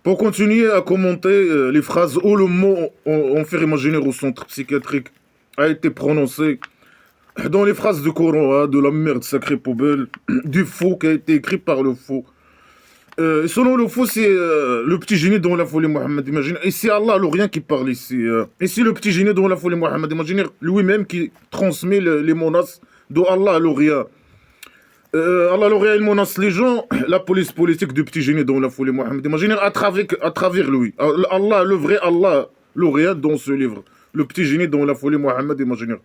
Pour continuer à commenter les phrases où le mot enfer imaginaire au centre psychiatrique a été prononcé, dans les phrases de Coran, hein, de la merde sacrée poubelle, du faux qui a été écrit par le faux. Selon le faux, c'est le petit génie dont la folie Mohammed imagine. Et c'est Allah l'Orient qui parle ici. Et c'est le petit génie dont la folie Mohammed imagine lui-même qui transmet les menaces de Allah l'Orient. Allah l'Orient, il menace les gens, la police politique du petit génie dont la folie Mohammed imagine à travers lui. Allah, le vrai Allah l'Orient dans ce livre. Le petit génie dont la folie Mohammed imagine.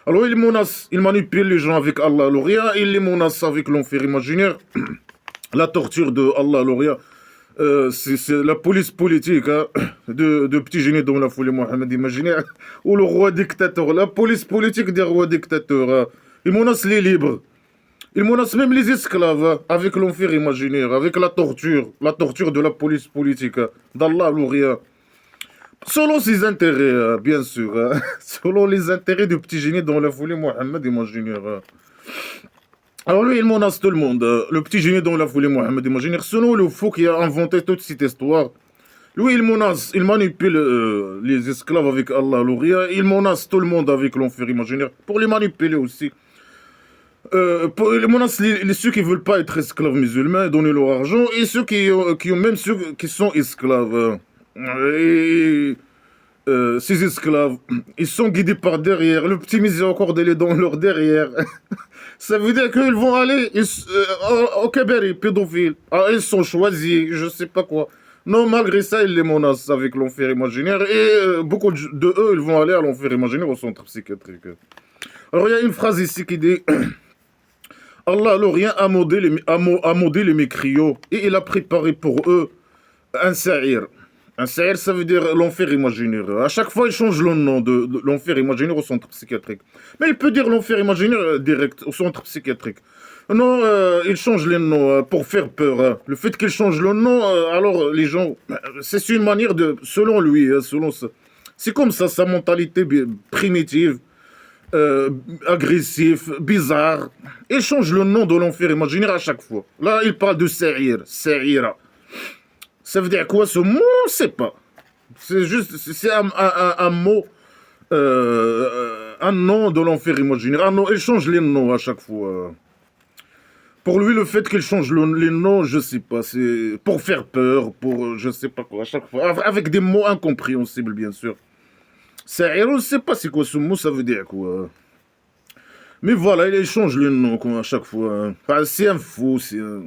Alors il menace, il manipule les gens avec Allah l'Orient, il les menace avec l'enfer imaginaire. La torture de Allah l'Orient, c'est la police politique hein, de petit génie dont la folie Mohammed imaginaire, ou le roi dictateur, la police politique des rois dictateurs. Hein. Il menace les libres, il menace même les esclaves hein, avec l'enfer imaginaire, avec la torture de la police politique hein, d'Allah l'Orient. Selon ses intérêts, bien sûr, hein, selon les intérêts du petit génie dont la folie Mohammed imaginaire. Hein. Alors lui, il menace tout le monde. Le petit génie dont la folie Mohammed imaginaire, selon le fou qui a inventé toute cette histoire. Lui, il menace, il manipule les esclaves avec Allah l'Orient. Il menace tout le monde avec l'enfer imaginaire pour les manipuler aussi. Il menace ceux qui ne veulent pas être esclaves musulmans et donner leur argent et ceux qui ont même ceux qui sont esclaves. Et ces esclaves, ils sont guidés par derrière. Le petit miséricorde, il est dans leur derrière. Ça veut dire qu'ils vont aller au Kabari, pédophiles. Ah, ils sont choisis, je sais pas quoi. Non, malgré ça, ils les menacent avec l'enfer imaginaire. Et beaucoup de eux, ils vont aller à l'enfer imaginaire au centre psychiatrique. Alors, il y a une phrase ici qui dit Allah l'Orient a modé les mécriaux et il a préparé pour eux un sa'ir. Un sa'ir, ça veut dire l'enfer imaginaire. À chaque fois, il change le nom de l'enfer imaginaire au centre psychiatrique. Mais il peut dire l'enfer imaginaire direct au centre psychiatrique. Non, il change les noms pour faire peur. Hein. Le fait qu'il change le nom, alors les gens... C'est une manière de... Selon lui, selon ça. C'est comme ça, sa mentalité primitive, agressif, bizarre. Il change le nom de l'enfer imaginaire à chaque fois. Là, il parle de sa'ir, sa'ira. Ça veut dire quoi ce mot? On ne sait pas. C'est juste, c'est un mot, un nom de l'enfer imaginaire. Un nom, il change les noms à chaque fois. Pour lui, le fait qu'il change les noms, je sais pas, c'est pour faire peur, pour je sais pas quoi, à chaque fois. Avec des mots incompréhensibles, bien sûr. C'est, on ne sait pas c'est quoi ce mot, ça veut dire quoi. Mais voilà, il change les noms quoi, à chaque fois. Enfin, c'est un faux, c'est un...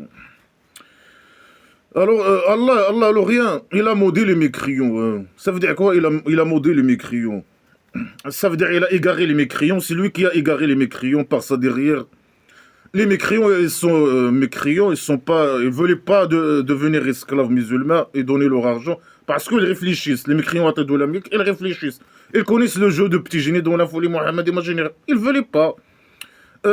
Alors, Allah l'Orient, il a modé les mécrions. Hein. Ça veut dire quoi il a modé les mécrions. Ça veut dire qu'il a égaré les mécrions. C'est lui qui a égaré les mécrions par sa derrière. Les mécrions, ils sont mécrions, ils veulent pas devenir esclaves musulmans et donner leur argent parce qu'ils réfléchissent. Les mécrions à tête de l'Amérique, ils réfléchissent. Ils connaissent le jeu de petit génie dont la folie Mohammed imaginaire. Ils veulent pas.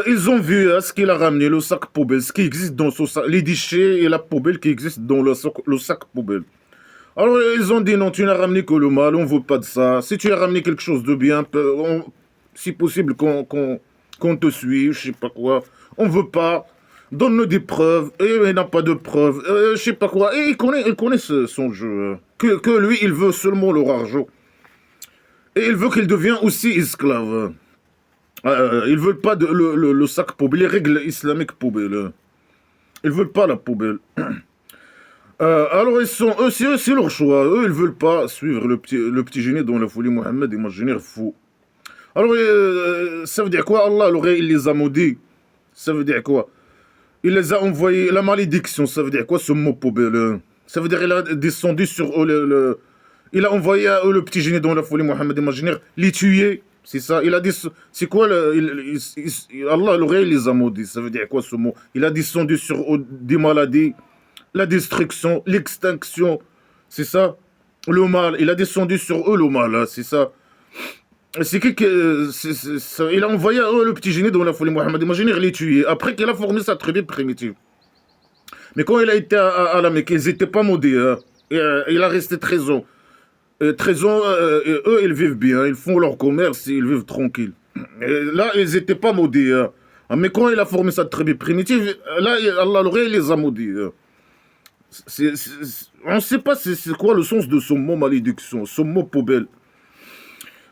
Ils ont vu ce qu'il a ramené, le sac poubelle, ce qui existe dans ce sac, les déchets et la poubelle qui existent dans le sac poubelle. Alors ils ont dit non, tu n'as ramené que le mal, on ne veut pas de ça. Si tu as ramené quelque chose de bien, si possible qu'on te suive, je sais pas quoi. On ne veut pas. Donne-nous des preuves. Et il n'a pas de preuves. Je sais pas quoi. Et il connaît son jeu. Que lui, il veut seulement leur argent. Et il veut qu'il devienne aussi esclave. Ils veulent pas le sac poubelle, les règles islamiques poubelle. Ils veulent pas la poubelle. Alors eux, c'est leur choix. Eux, ils veulent pas suivre le petit génie dont la folie Mohammed imaginaire fou. Alors ça veut dire quoi? Allah, il les a maudits. Ça veut dire quoi? Il les a envoyés, la malédiction, ça veut dire quoi ce mot poubelle? Ça veut dire qu'il a descendu sur eux il a envoyé à eux le petit génie dont la folie Mohammed imaginaire les tuer. C'est ça, il a dit, c'est quoi Allah, l'oreille les a maudits, ça veut dire quoi ce mot? Il a descendu sur eux des maladies, la destruction, l'extinction, c'est ça? Le mal, il a descendu sur eux le mal, hein, c'est ça? Il a envoyé à eux le petit génie dont la folie Mohammed imaginaire les tuer, après qu'il a formé sa tribu primitive. Mais quand il a été à la Mecque, ils n'étaient pas maudits, hein, il a resté 13 ans. 13 ans, eux, ils vivent bien, ils font leur commerce, ils vivent tranquilles. Et là, ils n'étaient pas maudits. Mais quand il a formé sa tribu primitive, là, Allah l'aurait, il les a maudits. On ne sait pas c'est quoi le sens de ce mot malédiction, ce mot poubelle.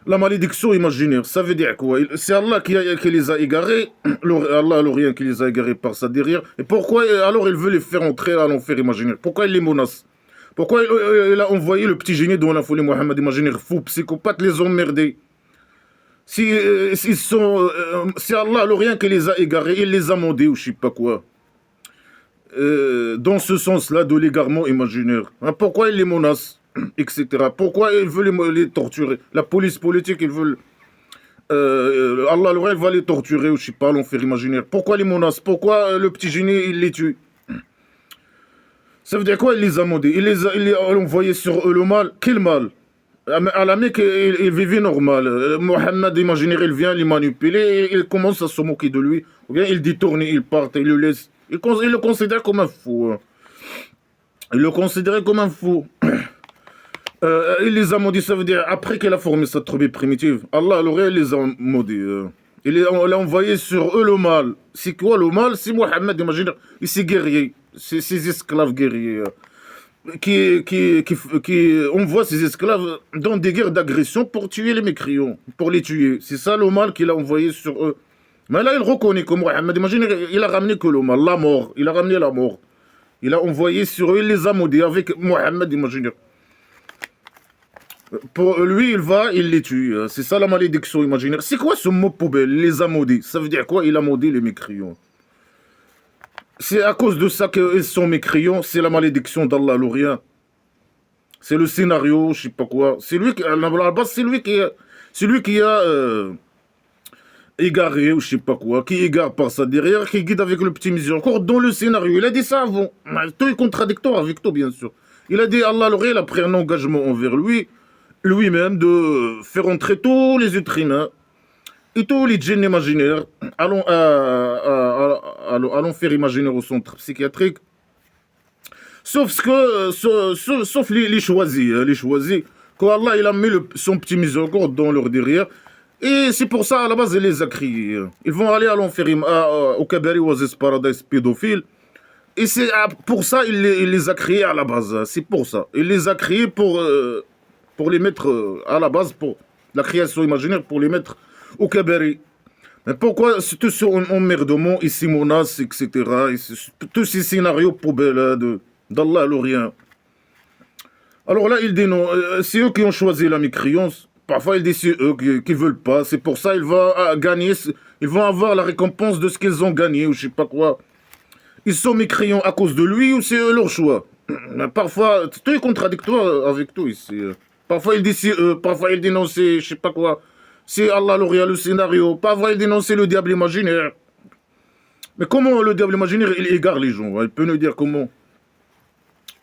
La malédiction imaginaire, ça veut dire quoi? C'est Allah qui les a égarés, Allah l'Orient qui les a égarés par sa derrière. Et pourquoi alors il veut les faire entrer à l'enfer imaginaire? Pourquoi il les menace? Pourquoi il a envoyé le petit génie dans la folie Mohammed imaginaire, fou, psychopathe, les emmerder? Si, c'est Allah l'Orient qui les a égarés, il les a mandés ou je sais pas quoi. Dans ce sens-là de l'égarement imaginaire. Hein, pourquoi il les menace, etc. Pourquoi il veut les torturer? La police politique, ils veulent... Allah l'Orient va les torturer ou je sais pas, l'enfer imaginaire. Pourquoi les menace? Pourquoi le petit génie, il les tue? Ça veut dire quoi? Il les a mandés. Il les a envoyés sur eux le mal. Quel mal? À la Mecque, il vivait normal. Mohammed imaginaire, il vient les manipuler, il commence à se moquer de lui. Ou bien il détourne, il part, il le laisse. Il le considère comme un fou. Il le considérait comme un fou. Il les a maudits, ça veut dire après qu'il a formé sa tribu primitive. Allah l'aurait les a maudits. Il a envoyé sur eux le mal. C'est quoi le mal? C'est Mohammed, imagine, il s'est guerrier. C'est ses esclaves guerriers. Qui envoie ses esclaves dans des guerres d'agression pour tuer les mécréants, pour les tuer. C'est ça le mal qu'il a envoyé sur eux. Mais là, il reconnaît que Mohammed, imagine, il a ramené que le mal, la mort. Il a ramené la mort. Il a envoyé sur eux, il les a maudits avec Mohammed, imagine. Pour lui, il les tue. C'est ça la malédiction imaginaire. C'est quoi ce mot poubelle? Il les a maudits. Ça veut dire quoi? Il a maudit les mécréants. C'est à cause de ça qu'ils sont mécréants. C'est la malédiction d'Allah l'Orient. C'est le scénario, je sais pas quoi. C'est lui qui, à la base, c'est lui qui a égaré ou je sais pas quoi, qui égare par ça derrière, qui guide avec le petit miséricorde dans le scénario. Il a dit ça avant. Tout est contradictoire avec tout, bien sûr. Il a dit Allah l'Orient a pris un engagement envers lui-même de faire entrer tous les êtres humains et tous les djinns imaginaires à l'enfer imaginaire au centre psychiatrique. Sauf les choisis. Les choisis. Quand Allah il a mis son petit miséricorde dans leur derrière. Et c'est pour ça, à la base, il les a criés. Ils vont aller à l'enfer, au Kabari Oasis Paradise pédophile. Et c'est pour ça il les a créés à la base. C'est pour ça. Il les a créés pour les mettre à la base, pour la création imaginaire, pour les mettre au Kabari. Mais pourquoi tout ce emmerdement, ici menace, etc. Tous ces scénarios poubelles d'Allah l'Orient. Alors là, il dit non, c'est eux qui ont choisi la mécréance. Parfois, il dit c'est eux qui veulent pas. C'est pour ça qu'ils vont gagner, ils vont avoir la récompense de ce qu'ils ont gagné ou je sais pas quoi. Ils sont mécréants à cause de lui ou c'est leur choix. Mais parfois, tout est contradictoire avec tout ici. Parfois, il dit c'est eux. Parfois, il dit non, c'est je sais pas quoi. C'est Allah l'Orient, le scénario. Parfois, il dit non, c'est le diable imaginaire. Mais comment le diable imaginaire, il égare les gens? Il peut nous dire comment?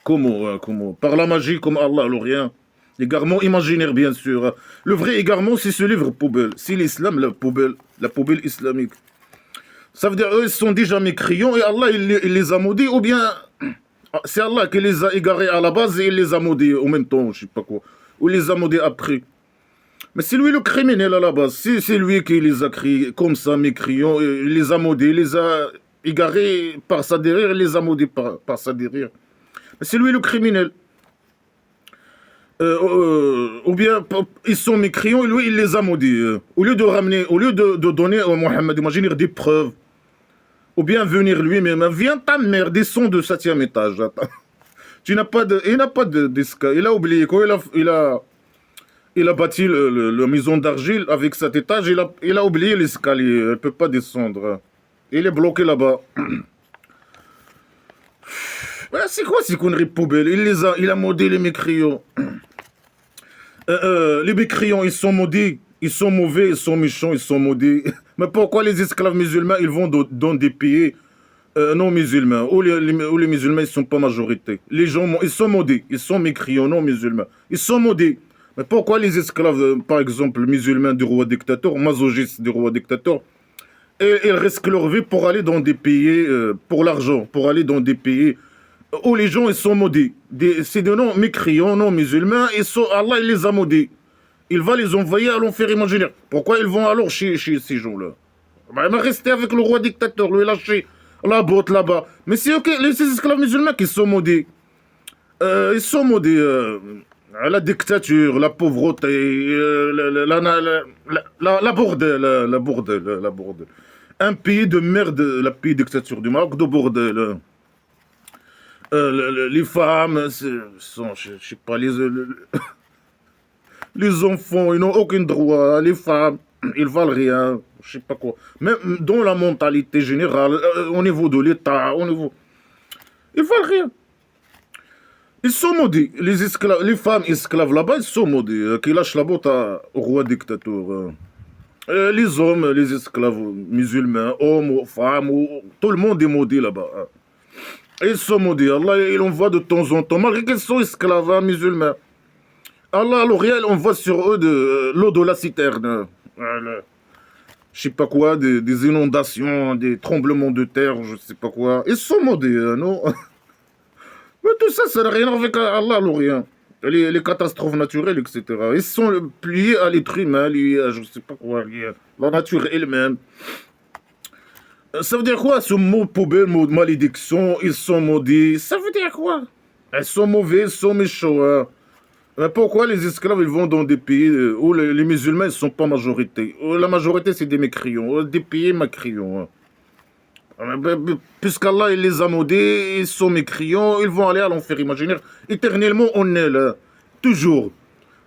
Comment? Par la magie, comme Allah l'Orient. L'égarement imaginaire, bien sûr. Le vrai égarement, c'est ce livre poubelle. C'est l'islam, la poubelle islamique. Ça veut dire eux, ils sont déjà mécréants et Allah, il les a maudits, ou bien c'est Allah qui les a égarés à la base et il les a maudits en même temps, je sais pas quoi. Ou il les a maudits après. Mais c'est lui le criminel à la base. C'est lui qui les a créés comme ça, mécréants. Il les a maudits, il les a égarés par sa derrière, il les a maudits par sa derrière. Mais c'est lui le criminel. Ou bien ils sont mécréants et lui il les a maudits. Au lieu de donner à Mohammed, imaginer des preuves, ou bien venir lui-même, viens ta mère, descends de 7e étage. Il n'a pas d'escalier. Il a oublié quoi, il a bâti la maison d'argile avec 7 étages, il a oublié l'escalier, il ne peut pas descendre. Il est bloqué là-bas. C'est quoi ces conneries poubelles? Il a maudit les mécréants. Les mécréants, ils sont maudits, ils sont mauvais, ils sont méchants, ils sont maudits. Mais pourquoi les esclaves musulmans, ils vont dans des pays non musulmans, où les musulmans, ils ne sont pas majorité? Les gens, ils sont maudits, ils sont mécréants, non musulmans. Ils sont maudits. Mais pourquoi les esclaves, par exemple, musulmans du roi dictateur, masochistes du roi dictateur, ils risquent leur vie pour aller dans des pays, pour l'argent, pour aller dans des pays où les gens ils sont maudits. C'est des noms mécréants, non musulmans, Allah il les a maudits. Il va les envoyer à l'enfer imaginaire. Pourquoi ils vont alors chez ces gens-là? Il va rester avec le roi dictateur, lui lâcher la botte là-bas. Mais c'est ok, ces esclaves musulmans qui sont maudits. Ils sont maudits. La dictature, la pauvreté, la bordel, la bordel, la bordel. Un pays de merde, la pays dictature du Maroc, de bordel. Les femmes, sont, je sais pas, les enfants, ils n'ont aucun droit. Les femmes, ils valent rien. Je sais pas quoi. Même dans la mentalité générale, au niveau de l'État, au niveau. Ils valent rien. Ils sont maudits. Les femmes esclaves là-bas, ils sont maudits. Qui lâchent la botte au roi dictateur. Les hommes, les esclaves musulmans, hommes, ou femmes, tout le monde est maudit là-bas. Ils sont maudits. Allah, il envoie de temps en temps, malgré qu'ils sont esclaves musulmans. Allah, à l'Orient, on voit sur eux de l'eau de la citerne. Je sais pas quoi, des inondations, des tremblements de terre, je sais pas quoi. Ils sont maudits, non? Mais tout ça, ça n'a rien avec Allah, à l'Orient. Les catastrophes naturelles, etc. Ils sont liés à l'être humain, liés à je sais pas quoi, liés à la nature elle-même. Ça veut dire quoi ce mot poubelle, mot malédiction, ils sont maudits? Ça veut dire quoi? Ils sont mauvais, ils sont méchants. Hein. Mais pourquoi les esclaves ils vont dans des pays où les musulmans ne sont pas majorité? Où la majorité c'est des mécréants, des pays mécréants. Puisqu'Allah il les a maudits, ils sont mécréants, ils vont aller à l'enfer imaginaire. Éternellement on est là, toujours.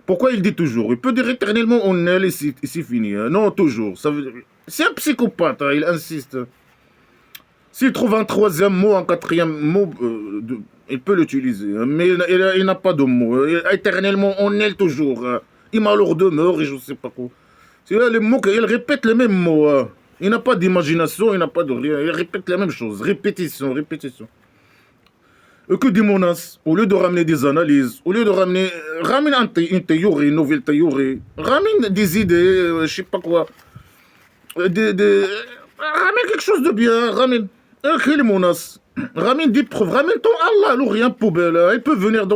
Pourquoi il dit toujours? Il peut dire éternellement on est là et c'est fini. Hein. Non, toujours. C'est un psychopathe, hein, il insiste. S'il trouve un troisième mot, un quatrième mot, il peut l'utiliser. Hein, mais il n'a pas de mot. Éternellement on est toujours. Hein. Il m'a alors demeure et je ne sais pas quoi. C'est là les mots qu'il répète les mêmes mots. Hein. Il n'a pas d'imagination, il n'a pas de rien. Il répète la même chose. Répétition, répétition. Et que dit Monas? Au lieu de ramener des analyses, au lieu de ramener. Ramène une théorie, une nouvelle théorie. Ramène des idées, je sais pas quoi. Ramène quelque chose de bien. Ramène. Quel Monas? Ramène des preuves. Ramène ton Allah, l'Orient poubelle. Il peut venir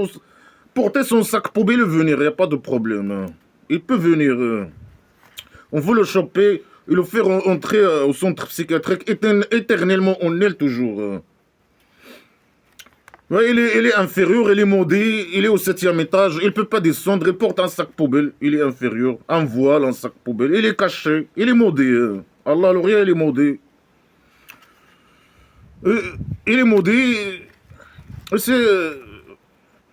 porter son sac poubelle et venir. Il n'y a pas de problème. Il peut venir. On veut le choper et le faire entrer au centre psychiatrique éternellement, on est toujours. Ouais, il est inférieur, il est maudit, il est au 7e étage, il ne peut pas descendre, il porte un sac poubelle, il est inférieur, un voile, un sac poubelle, il est caché, il est maudit. Allah, l'Orient, il est maudit. Il est maudit, c'est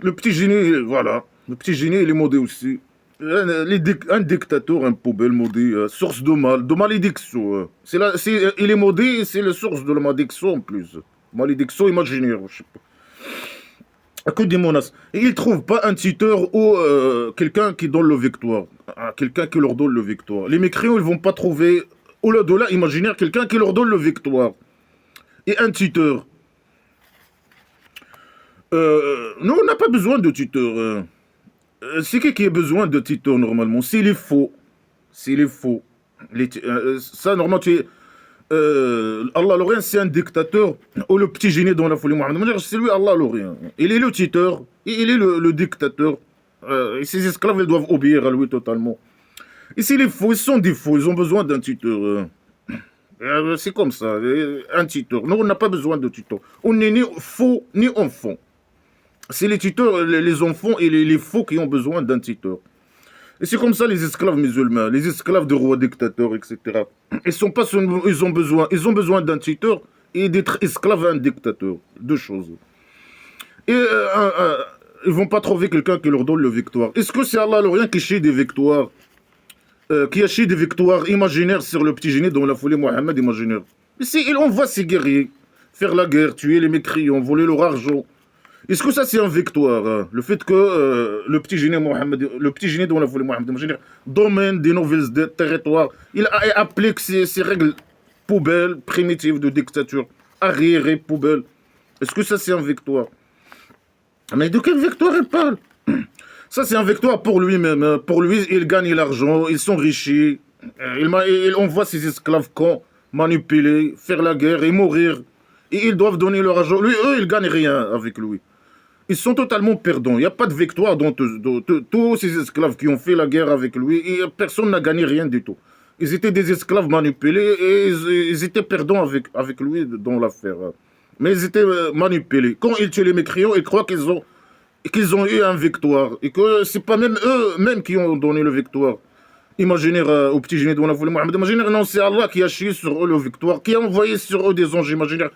le petit génie, voilà, le petit génie, il est maudit aussi. Un dictateur, un poubelle maudit, source de mal, de malédiction. Il est maudit, c'est la source de la malédiction en plus. Malédiction imaginaire, je sais pas. Que des menaces. Et ils ne trouvent pas un tuteur ou quelqu'un qui donne le victoire. Quelqu'un qui leur donne le victoire. Les mécréants, ils ne vont pas trouver, au-delà imaginaire, quelqu'un qui leur donne le victoire. Et un tuteur. Nous, on n'a pas besoin de tuteur. C'est qui a besoin de tuteur normalement? S'il est faux. S'il est faux. Ça, normalement, Allah l'Orient, c'est un dictateur. Ou le petit génie dans la folie Mohammed. C'est lui, Allah l'Orient. Il est le tuteur. Il est le dictateur. Et ses esclaves, ils doivent obéir à lui totalement. Et s'il est faux, ils sont des faux. Ils ont besoin d'un tuteur. C'est comme ça. Un tuteur. Nous, on n'a pas besoin de tuteur. On n'est ni faux, ni enfant. C'est les tuteurs, les enfants et les faux qui ont besoin d'un tuteur. Et c'est comme ça les esclaves musulmans, les esclaves de rois dictateurs, etc. Ils ont besoin d'un tuteur et d'être esclaves à un dictateur. Deux choses. Et ils vont pas trouver quelqu'un qui leur donne le victoire. Est-ce que c'est Allah l'Orient qui chie des victoires, qui a chié des victoires imaginaires sur le petit génie dans la folie Mohammed imaginaire? Ici, on voit ces guerriers faire la guerre, tuer les mécréants, voler leur argent. Est-ce que ça c'est une victoire? Hein? Le fait que le petit génie dont la folie Mohammed domine des nouveaux territoires, il a appliqué ces règles poubelles, primitives de dictature, arriérées, poubelles. Est-ce que ça c'est une victoire? Mais de quelle victoire il parle? Ça c'est une victoire pour lui-même. Hein? Pour lui, il gagne l'argent, ils sont riches. Il envoie ses esclaves cons manipuler, faire la guerre et mourir. Et ils doivent donner leur argent. Lui, eux, ils ne gagnent rien avec lui. Ils sont totalement perdants. Il n'y a pas de victoire dans tous ces esclaves qui ont fait la guerre avec lui. Et personne n'a gagné rien du tout. Ils étaient des esclaves manipulés et ils étaient perdants avec lui dans l'affaire. Mais ils étaient manipulés. Quand ils tuent les mécréants, ils croient qu'ils ont et qu'ils ont eu un victoire, et que c'est pas même eux-mêmes qui ont donné le victoire. Imaginez au petit génie de la folie Mohamed, imaginez, non, c'est Allah qui a chié sur eux le victoire, qui a envoyé sur eux des anges, imaginez,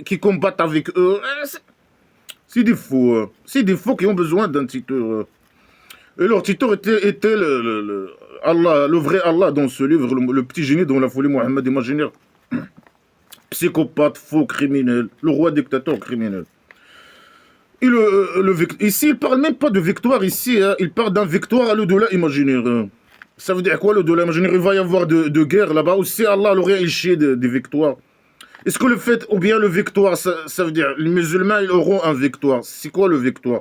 qui combattent avec eux. C'est des fous, c'est des fous qui ont besoin d'un tuteur. Et leur tuteur était Allah, le vrai Allah dans ce livre, le petit génie de la folie Mohamed, imaginez, psychopathe, faux, criminel, le roi dictateur criminel. Et ici, il parle même pas de victoire ici, hein. Il parle d'un victoire à l'au-delà imaginaire. Ça veut dire quoi l'au-delà imaginaire? Il va y avoir de guerre là-bas, ou si Allah aurait échoué des victoires. Est-ce que le fait, ou bien le victoire, ça veut dire les musulmans ils auront un victoire. C'est quoi le victoire?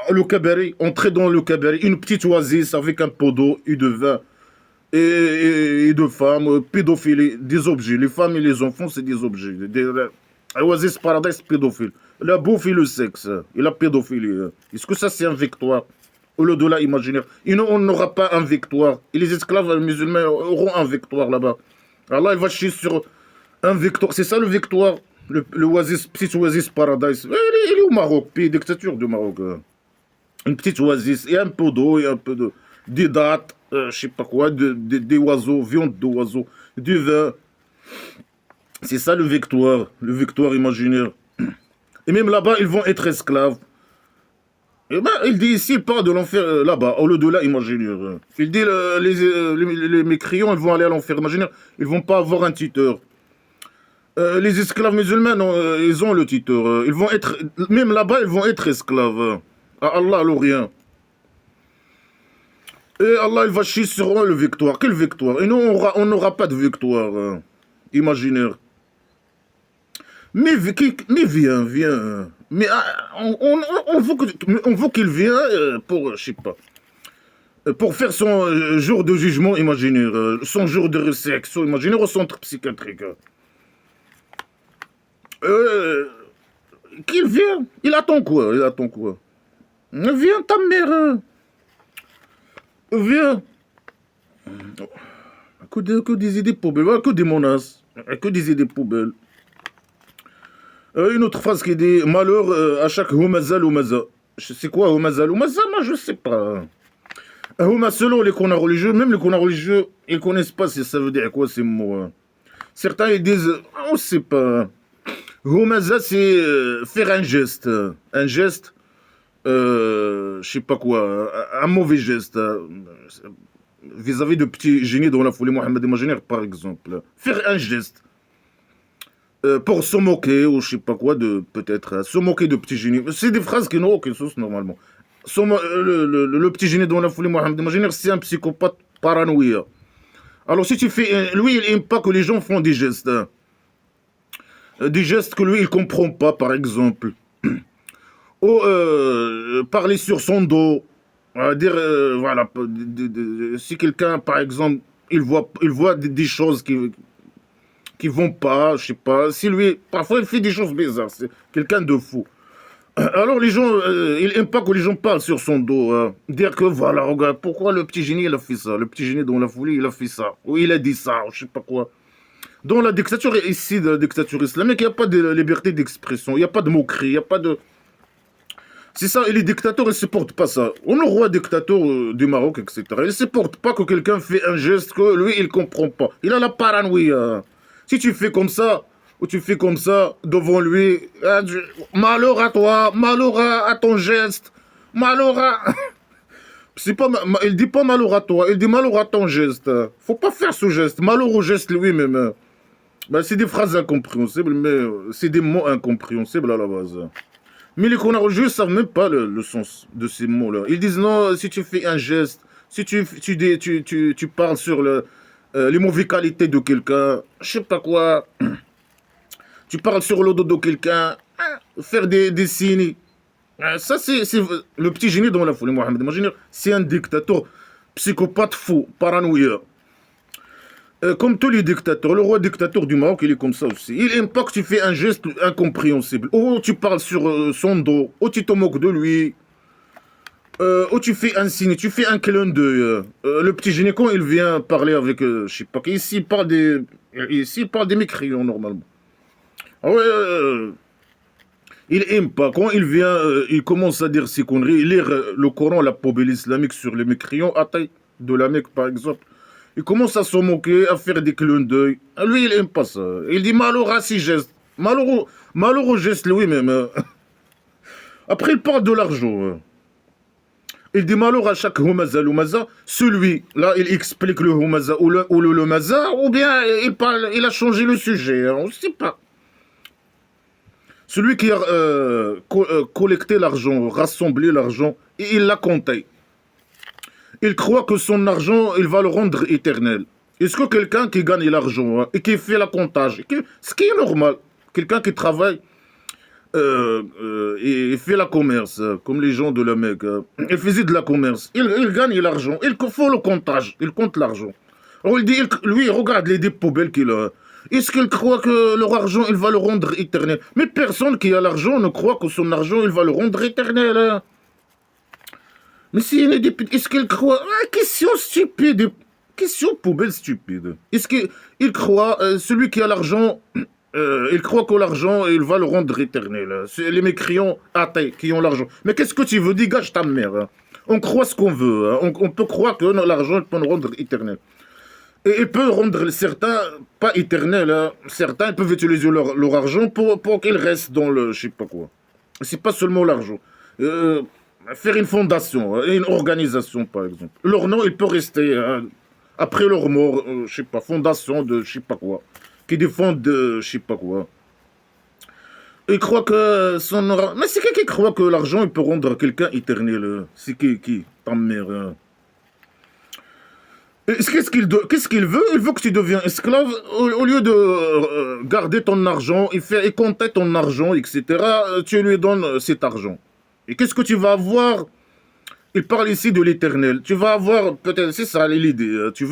Le cabaret, entrer dans le cabaret, une petite oasis avec un pot d'eau et de vin et de femmes, pédophilie, des objets. Les femmes et les enfants, c'est des objets. Oasis Paradise pédophile. La bouffe et le sexe et la pédophilie. Est-ce que ça c'est un victoire? Au-delà imaginaire. Et nous, on n'aura pas un victoire. Et les esclaves musulmans auront un victoire là-bas. Allah, il va chier sur un victoire. C'est ça le victoire. Le oasis, petite oasis paradise. Il est au Maroc, pays dictature du Maroc. Une petite oasis et un peu d'eau et un peu de des dattes, je sais pas quoi, des oiseaux, viande d'oiseaux, du vin. C'est ça le victoire imaginaire. Et même là-bas, ils vont être esclaves. Et ben, il dit ici, il parle de l'enfer là-bas, au-delà imaginaire. Il dit les mécréants, ils vont aller à l'enfer imaginaire, ils vont pas avoir un tuteur. Les esclaves musulmans, non, ils ont le tuteur. Ils vont être, même là-bas, ils vont être esclaves. À Allah, l'Orient. Et Allah, il va chier sur eux le victoire. Quelle victoire? Et nous, on n'aura pas de victoire imaginaire. Mais viens. Mais on veut qu'il vienne pour, je sais pas, pour faire son jour de jugement imaginaire, son jour de résection imaginaire au centre psychiatrique. Qu'il vienne. Il attend quoi? Viens, ta mère. Viens. Que des idées poubelles, que des menaces, que des idées poubelles. Une autre phrase qui dit malheur à chaque humazal ou maza. C'est quoi humazal ou maza? Moi je sais pas. Huma selon les connards religieux, même les connards religieux, ils connaissent pas si ça veut dire quoi ces mots. Certains ils disent on sait pas. Humaza c'est faire un geste. Un geste, je sais pas quoi, un mauvais geste. Vis-à-vis de petits génies dans la folie Mohamed imaginaire par exemple. Faire un geste. Pour se moquer, ou je sais pas quoi, peut-être, se moquer de petits génies. C'est des phrases qui n'ont aucune source, normalement. Le petit génie dans la folie Mohamed imaginaire, c'est un psychopathe paranoïa. Alors, si tu fais... lui, il n'aime pas que les gens font des gestes. Hein. Des gestes que lui, il comprend pas, par exemple. Ou parler sur son dos. Dire, voilà, si quelqu'un, par exemple, il voit des choses qui vont pas, je sais pas. Si lui, parfois il fait des choses bizarres, c'est quelqu'un de fou. Alors les gens, il n'aime pas que les gens parlent sur son dos. Dire que voilà, regarde, pourquoi le petit génie il a fait ça? Le petit génie dans la folie, il a fait ça. Ou il a dit ça, ou je sais pas quoi. Dans la dictature ici, de la dictature islamique, il n'y a pas de liberté d'expression, il n'y a pas de moquerie, il n'y a pas de... C'est ça, et les dictateurs, ils ne supportent pas ça. On est le roi dictateur du Maroc, etc. Ils ne supportent pas que quelqu'un fait un geste que lui, il ne comprend pas. Il a la paranoïa. Si tu fais comme ça, ou tu fais comme ça, devant lui, malheur à toi, malheur à ton geste, malheur à... C'est pas, il dit pas malheur à toi, il dit malheur à ton geste. Faut pas faire ce geste, malheur au geste lui-même. Ben, c'est des phrases incompréhensibles, mais c'est des mots incompréhensibles à la base. Mais les connards religieux ne savent même pas le sens de ces mots-là. Ils disent non, si tu fais un geste, si tu parles sur les mauvaises qualités de quelqu'un, je sais pas quoi, tu parles sur le dos de quelqu'un, faire des signes. Ça, c'est le petit génie dans la folie, Mohamed. Imaginez, c'est un dictateur, psychopathe fou, paranoïa. Comme tous les dictateurs, le roi dictateur du Maroc, il est comme ça aussi. Il n'aime pas que tu fais un geste incompréhensible. Ou tu parles sur son dos, ou tu te moques de lui, ou tu fais un signe, tu fais un clin d'œil. Le petit génie, quand il vient parler avec, je sais pas, ici il parle des mécréants normalement. Ah ouais, Il aime pas. Quand il vient, il commence à dire ses conneries, lire le Coran, la poubelle islamique sur les mécréants, à taille de la Mecque par exemple. Il commence à se moquer, à faire des clins d'œil. Lui, il aime pas ça. Il dit malheur à six gestes. Malheur au geste lui-même. Après, il parle de l'argent. Il dit malheur à chaque humaza, l'humaza. Celui, là, il explique le humaza ou le lumaza, ou bien il a changé le sujet. On ne sait pas. Celui qui a collecté l'argent, rassemblé l'argent, et il l'a compté. Il croit que son argent, il va le rendre éternel. Est-ce que quelqu'un qui gagne l'argent et qui fait la comptage, ce qui est normal, quelqu'un qui travaille et fait la commerce, comme les gens de la Mecque, il faisait de la commerce, il gagne l'argent, il fait le comptage, il compte l'argent. Alors il dit, lui, il regarde les poubelles qu'il a. Est-ce qu'il croit que leur argent, il va le rendre éternel? Mais personne qui a l'argent ne croit que son argent, il va le rendre éternel. Hein. Mais s'il est député, est-ce qu'il croit... Ah, question stupide. Question poubelle stupide. Est-ce qu'il croit, celui qui a l'argent, il croit que l'argent, il va le rendre éternel. C'est les mécréants athées qui ont l'argent. Mais qu'est-ce que tu veux? Dégage ta mère. Hein. On croit ce qu'on veut. Hein. On peut croire que l'argent peut nous rendre éternel. Et il peut rendre certains, pas éternels, hein. Certains peuvent utiliser leur argent pour qu'ils restent dans le... je sais pas quoi. C'est pas seulement l'argent. Faire une fondation, une organisation par exemple. Leur nom, il peut rester, hein, après leur mort, je sais pas, fondation de je sais pas quoi. Qui défendent de je sais pas quoi. Ils croient que son... Mais c'est qui croit que l'argent, il peut rendre quelqu'un éternel? C'est qui? Ta mère. Hein. Qu'est-ce qu'il veut? Il veut que tu deviens esclave au lieu de garder ton argent, il compter ton argent, etc. Tu lui donnes cet argent. Et qu'est-ce que tu vas avoir? Il parle ici de l'éternel. Tu vas avoir, peut-être, c'est ça l'idée. Tu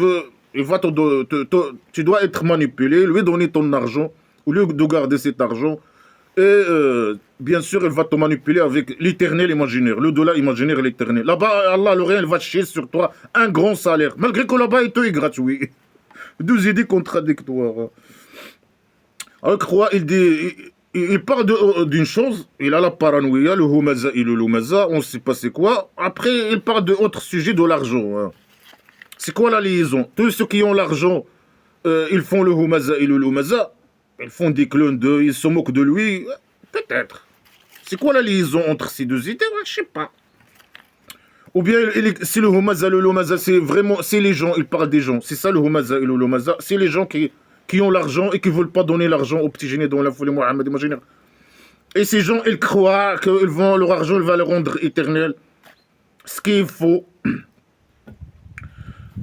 dois être manipulé, lui donner ton argent, au lieu de garder cet argent. Et bien sûr, il va te manipuler avec l'éternel imaginaire, le dollar imaginaire et l'éternel. Là-bas, Allah, le rien, il va chier sur toi un grand salaire. Malgré que là-bas, il te est gratuit. Deux idées contradictoires. Alors, crois, il parle d'une chose, il a la paranoïa, le humaza et le lumaza, on ne sait pas c'est quoi. Après, il parle d'autres sujets, de l'argent. Hein. C'est quoi la liaison? Tous ceux qui ont l'argent, ils font le humaza et le lumaza. Ils font des clins d'œil, ils se moquent de lui. Peut-être. C'est quoi la liaison entre ces deux idées? Ouais, je sais pas. Ou bien, c'est le humaza, le lumaza, c'est vraiment... C'est les gens, il parle des gens. C'est ça le humaza et le lumaza. C'est les gens qui ont l'argent et qui ne veulent pas donner l'argent aux petits génies dans la folie Mohammed, imaginaire. Et ces gens, ils croient que leur argent, il va le rendre éternel. Ce qui est faux.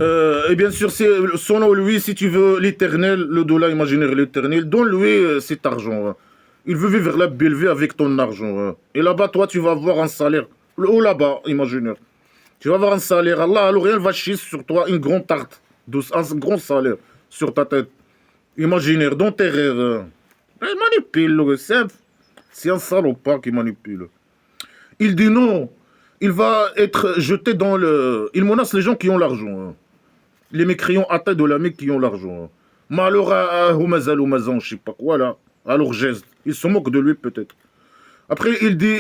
Et bien sûr, selon lui, si tu veux l'éternel, le dollar imaginaire l'éternel, donne-lui cet argent. Hein. Il veut vivre la belle vie avec ton argent. Hein. Et là-bas, toi, tu vas avoir un salaire. Ou là-bas, imaginaire. Tu vas avoir un salaire. Allah, alors, il va chier sur toi une grande tarte. Un grand salaire sur ta tête. Imaginaire, dans tes rêves. Hein. Il manipule. C'est un salopard qui manipule. Il dit non. Il va être jeté dans le... Il menace les gens qui ont l'argent. Hein. Les mécréants atteints de la Mecque qui ont l'argent. Malheur à Humaza, je ne sais pas quoi là. Alors geste. Il se moque de lui peut-être. Après il dit...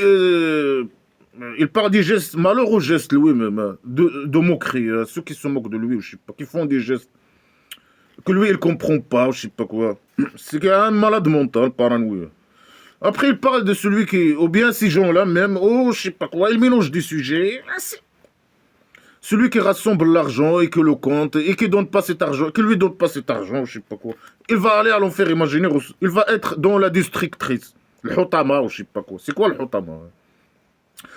il parle des gestes. Malheur aux gestes lui-même. De moquerie. Ceux qui se moquent de lui, je sais pas. Qui font des gestes. Que lui il comprend pas, je sais pas quoi. C'est un malade mental, paranoïa. Après il parle de celui qui... Ou bien ces gens-là même. Oh je sais pas quoi. Il mélange des sujets. Celui qui rassemble l'argent et qui le compte et qui donne pas cet argent, qui lui donne pas cet argent, je sais pas quoi, il va aller à l'enfer imaginaire, il va être dans la destructrice. Le hotama, je sais pas quoi. C'est quoi le hotama?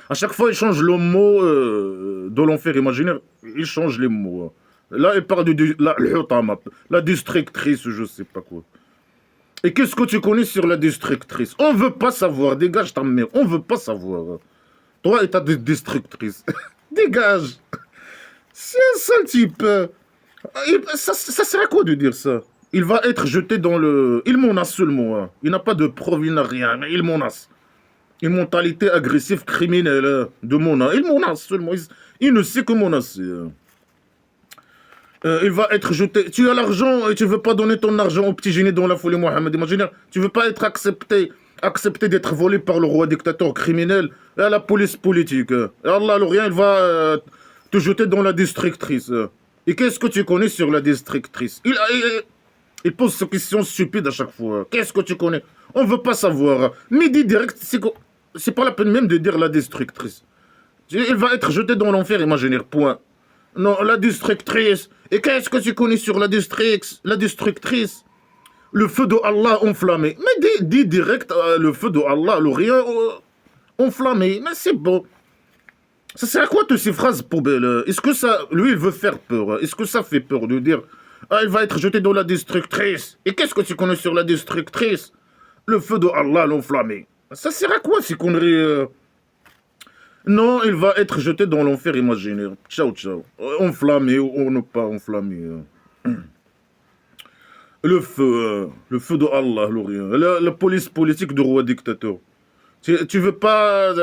À chaque fois, il change le mot de l'enfer imaginaire, il change les mots. Là, il parle de le hotama, la destructrice, je sais pas quoi. Et qu'est-ce que tu connais sur la destructrice? On veut pas savoir, dégage ta mère, on veut pas savoir. Toi et ta destructrice, dégage. C'est un sale type. Ça sert à quoi de dire ça? Il va être jeté dans le... Il menace seulement. Hein. Il n'a pas de preuve, il n'a rien. Mais il menace. Une mentalité agressive, criminelle de menace. Il menace seulement. Il ne sait que menacer. Il va être jeté... Tu as l'argent et tu ne veux pas donner ton argent au petit génie dans la folie Mohammed. Imagine, tu ne veux pas être accepté accepter d'être volé par le roi dictateur criminel et à la police politique. Et Allah, l'Orient, il va te jeter dans la destructrice. Et qu'est-ce que tu connais sur la destructrice? Il pose ces questions stupides à chaque fois. Qu'est-ce que tu connais? On ne veut pas savoir. Midi direct, c'est pas la peine même de dire la destructrice. Il va être jeté dans l'enfer imaginaire, point. Non, la destructrice. Et qu'est-ce que tu connais sur la destructrice? Le feu de Allah enflammé. Mais dis direct le feu de Allah, l'Orient enflammé. Mais c'est bon. Ça sert à quoi toutes ces phrases poubelles? Est-ce que ça, lui, il veut faire peur? Est-ce que ça fait peur de dire, ah, il va être jeté dans la destructrice? Et qu'est-ce que tu connais sur la destructrice? Le feu de Allah l'enflammé. Ça sert à quoi ces conneries? Non, il va être jeté dans l'enfer imaginaire. Ciao, ciao. Enflammé ou ne pas enflammé. Le feu de Allah, l'Orient. La police politique du roi dictateur. Tu veux pas,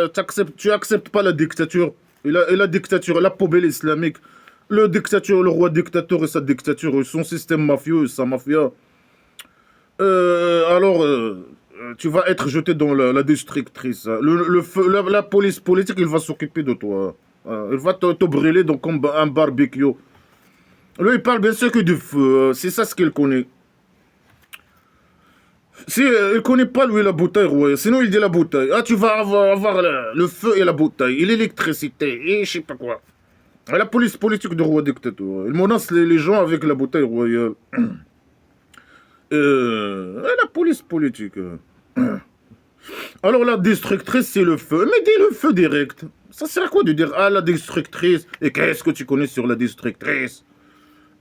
tu acceptes pas la dictature. Et la dictature, la poubelle islamique. Le roi dictateur et sa dictature, son système mafieux et sa mafia. Alors, tu vas être jeté dans la destructrice. La police politique, il va s'occuper de toi. Il va te brûler comme un barbecue. Lui, il parle bien sûr que du feu. C'est ça ce qu'il connaît. Si, il ne connaît pas, lui, la bouteille, ouais. Sinon, il dit la bouteille. Ah, tu vas avoir le feu et la bouteille, et l'électricité, et je sais pas quoi. Et la police politique du roi dictateur. Il menace les gens avec la bouteille royale. Et la police politique. Alors, la destructrice, c'est le feu. Mais dis le feu direct. Ça sert à quoi de dire, ah, la destructrice? Et qu'est-ce que tu connais sur la destructrice?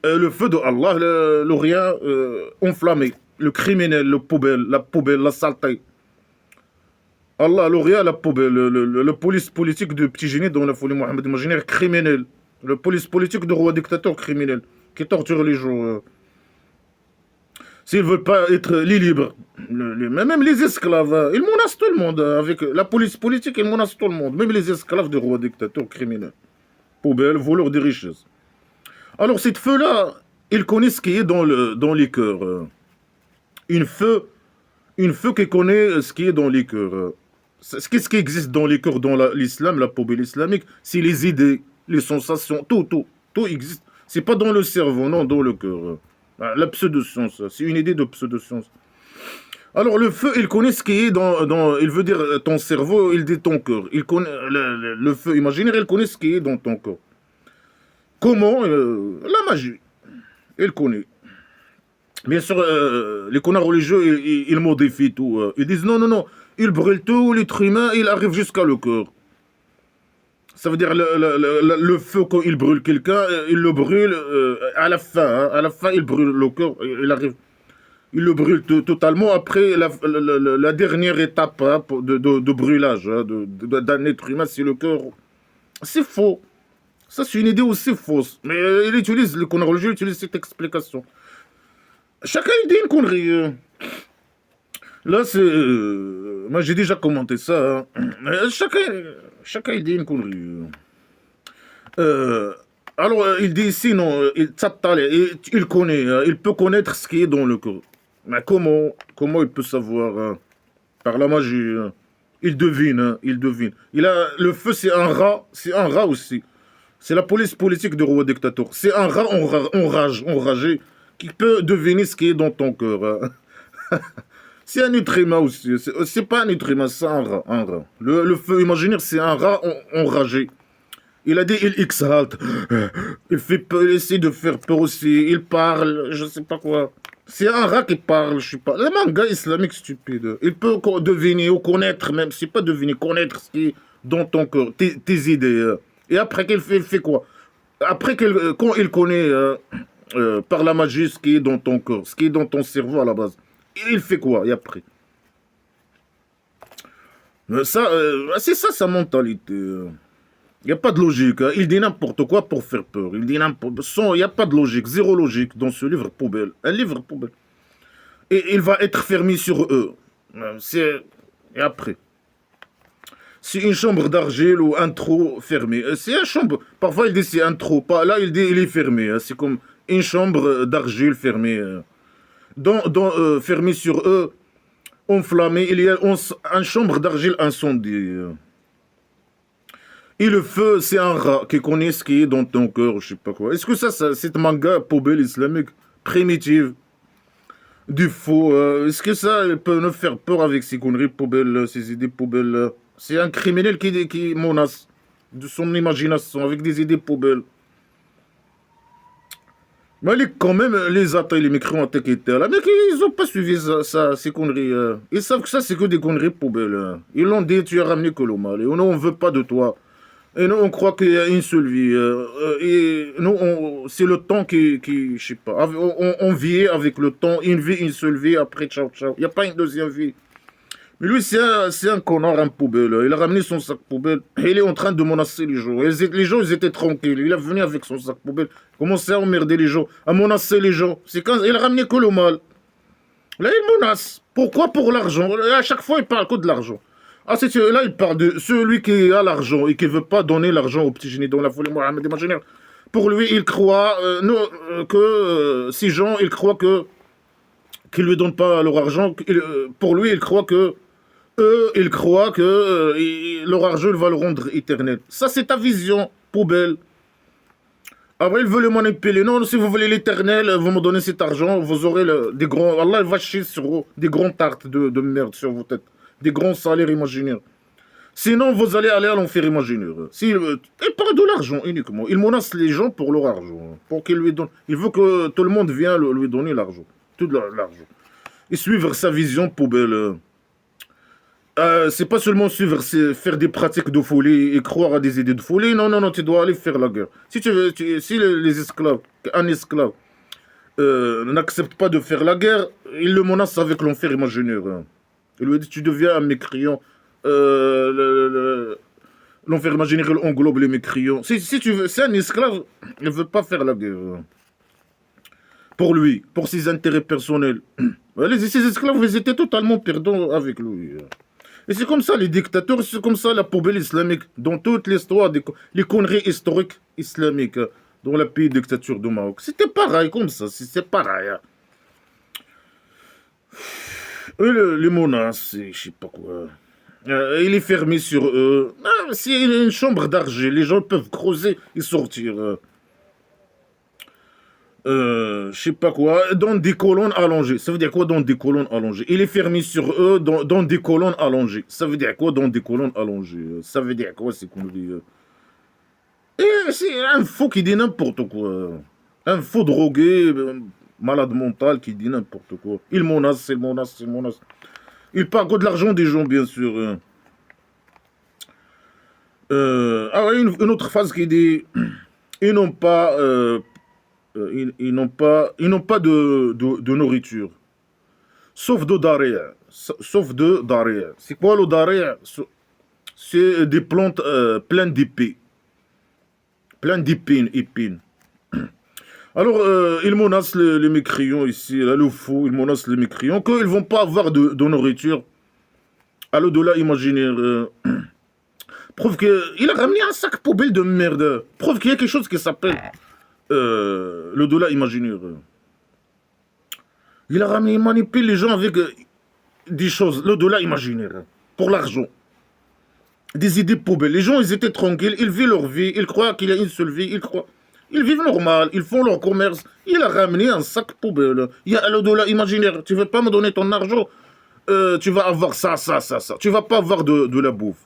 Le feu de Allah, l'Orient enflammé. Le criminel, la poubelle, la saleté. Allah, l'Orient, la poubelle, le police politique de Petit Génie dans la folie Mohamed imaginaire criminel. Le police politique de roi dictateur criminel qui torture les gens. S'ils ne veulent pas être libres, même les esclaves, ils menacent tout le monde. Avec la police politique, ils menacent tout le monde. Même les esclaves de roi dictateur criminel. Poubelle, voleur de richesses. Alors, cette feu-là, il connaît ce qui est dans les cœurs. Une feu qui connaît ce qui est dans les cœurs. Qu'est-ce qui existe dans les cœurs, dans l'islam, la poubelle islamique? C'est les idées, les sensations, tout existe. C'est pas dans le cerveau, non, dans le cœur. La pseudo-science, c'est une idée de pseudo-science. Alors le feu, il connaît ce qui est il veut dire ton cerveau, il dit ton cœur. Il connaît le feu imaginaire, il connaît ce qui est dans ton corps. Comment? La magie. Il connaît. Bien sûr, les connards religieux, ils modifient tout. Ils disent non, ils brûlent tout, l'être humain, il arrive jusqu'à le cœur. Ça veut dire le feu, quand il brûle quelqu'un, il le brûle à la fin. À la fin, il brûle le cœur, il le brûle totalement après la dernière étape de brûlage d'un être humain, c'est le cœur. C'est faux. Ça, c'est une idée aussi fausse. Mais le connards religieux utilise cette explication. Chacun il dit une connerie. Là, c'est... moi, j'ai déjà commenté ça. Chacun il dit une connerie. Alors, il dit ici, non, il connaît, il peut connaître ce qui est dans le corps. Mais comment il peut savoir? Par la magie. Il devine, il devine. Le feu, c'est un rat aussi. C'est la police politique du roi dictateur. C'est un rat enragé, qui peut deviner ce qui est dans ton cœur. C'est un être humain aussi. C'est pas un être humain, c'est un rat. Le feu imaginaire, c'est un rat enragé. Il a dit, il exalte. Il essaie de faire peur aussi. Il parle, je sais pas quoi. C'est un rat qui parle, je sais pas. Le manga islamique stupide. Il peut deviner ou connaître, même, c'est pas deviner, connaître ce qui est dans ton cœur, tes idées. Et après, il fait quoi? Après, quand il connaît par la magie ce qui est dans ton corps, ce qui est dans ton cerveau à la base, il fait quoi? Et après? C'est ça sa mentalité. Il n'y a pas de logique. Il dit n'importe quoi pour faire peur. Il dit n'importe quoi. Il n'y a pas de logique. Zéro logique dans ce livre poubelle. Un livre poubelle. Et il va être fermé sur eux. Et après? C'est une chambre d'argile ou un trou fermé. C'est une chambre. Parfois, il dit c'est un trou. Là, il dit il est fermé. C'est comme une chambre d'argile fermée. Fermée sur eux. enflammée, il y a une chambre d'argile incendie. Et le feu, c'est un rat qui connaît ce qui est dans ton cœur, je sais pas quoi. Est-ce que ça c'est un manga poubelle islamique primitive du faux est-ce que ça peut nous faire peur avec ces conneries poubelles, ces idées poubelles? C'est un criminel qui menace de son imagination avec des idées poubelles. Mais quand même, les attaques, les mécréants attaques étaient là, mais ils ont pas suivi ces conneries. Ils savent que ça, c'est que des conneries poubelles. Ils l'ont dit, tu as ramené que le mal. Et nous, on veut pas de toi. Et nous, on croit qu'il y a une seule vie. Et nous, c'est le temps je sais pas. On vit avec le temps, une vie, une seule vie, après, ciao, ciao. Il n'y a pas une deuxième vie. Mais lui, c'est un connard, un poubelle. Il a ramené son sac poubelle. Et il est en train de menacer les gens. Les gens, ils étaient tranquilles. Il est venu avec son sac poubelle. Commencer à emmerder les gens, à menacer les gens. C'est quand il a ramené que le mal. Là, il menace. Pourquoi? Pour l'argent. À chaque fois, il parle que de l'argent. Ah, là, il parle de celui qui a l'argent et qui ne veut pas donner l'argent au petit génie dans la folie Mohamed imaginaire. Pour lui, il croit que ces gens, ils croient qu'ils ne lui donnent pas leur argent. Pour lui, il croit que eux, ils croient que leur argent, il va le rendre éternel. Ça, c'est ta vision, poubelle. Après, il veut le manipuler. Non, si vous voulez l'éternel, vous me donnez cet argent, vous aurez des grands... Allah, il va chier sur vous, des grands tartes de merde sur vos têtes. Des grands salaires imaginaires. Sinon, vous allez aller à l'enfer imaginaire. Il parle de l'argent uniquement. Il menace les gens pour leur argent. Pour qu'il lui donne... Il veut que tout le monde vienne lui donner l'argent. Tout l'argent. Et suivre sa vision, poubelle. C'est pas seulement suivre, c'est faire des pratiques de folie et croire à des idées de folie. Non, non, non, tu dois aller faire la guerre. Si tu veux, si les esclaves, un esclave n'accepte pas de faire la guerre, il le menace avec l'enfer imaginaire. Il lui dit, tu deviens un mécréant. L'enfer imaginaire, il englobe les mécréants. Si tu veux, c'est un esclave, il ne veut pas faire la guerre. Pour lui, pour ses intérêts personnels. Ces esclaves, ils étaient totalement perdants avec lui. Et c'est comme ça les dictateurs, c'est comme ça la poubelle islamique, dans toute l'histoire, les conneries historiques islamiques, dans la pays dictature du Maroc. C'était pareil comme ça, c'est pareil. Et les menaces, je sais pas quoi. Il est fermé sur eux. C'est une chambre d'argile, les gens peuvent creuser et sortir. Je sais pas quoi, dans des colonnes allongées. Ça veut dire quoi dans des colonnes allongées? Il est fermé sur eux dans des colonnes allongées. Ça veut dire quoi dans des colonnes allongées? Ça veut dire quoi c'est qu'on dit? Et c'est un fou qui dit n'importe quoi. Un fou drogué, malade mental qui dit n'importe quoi. Il menace, il menace, il menace. Il parle que de l'argent des gens, bien sûr. Une autre phrase qui dit ils n'ont pas... ils n'ont pas de nourriture. Sauf de daria. Sauf de daria. C'est quoi le daria? C'est des plantes pleines d'épines. Pleines d'épines. Alors, ils menacent les mécréants ici, là, le fou, ils menacent les mécréants qu'ils ne vont pas avoir de nourriture à l'au-delà imaginaire. Preuve qu'il a ramené un sac poubelle de merde. Preuve qu'il y a quelque chose qui s'appelle... l'au-delà imaginaire. Il a ramené, il manipule les gens avec des choses, l'au-delà imaginaire, pour l'argent. Des idées poubelles. Les gens, ils étaient tranquilles, ils vivent leur vie, ils croient qu'il y a une seule vie, ils vivent normal, ils font leur commerce. Il a ramené un sac poubelle. Il y a l'au-delà imaginaire. Tu veux pas me donner ton argent, tu vas avoir ça. Tu vas pas avoir de la bouffe.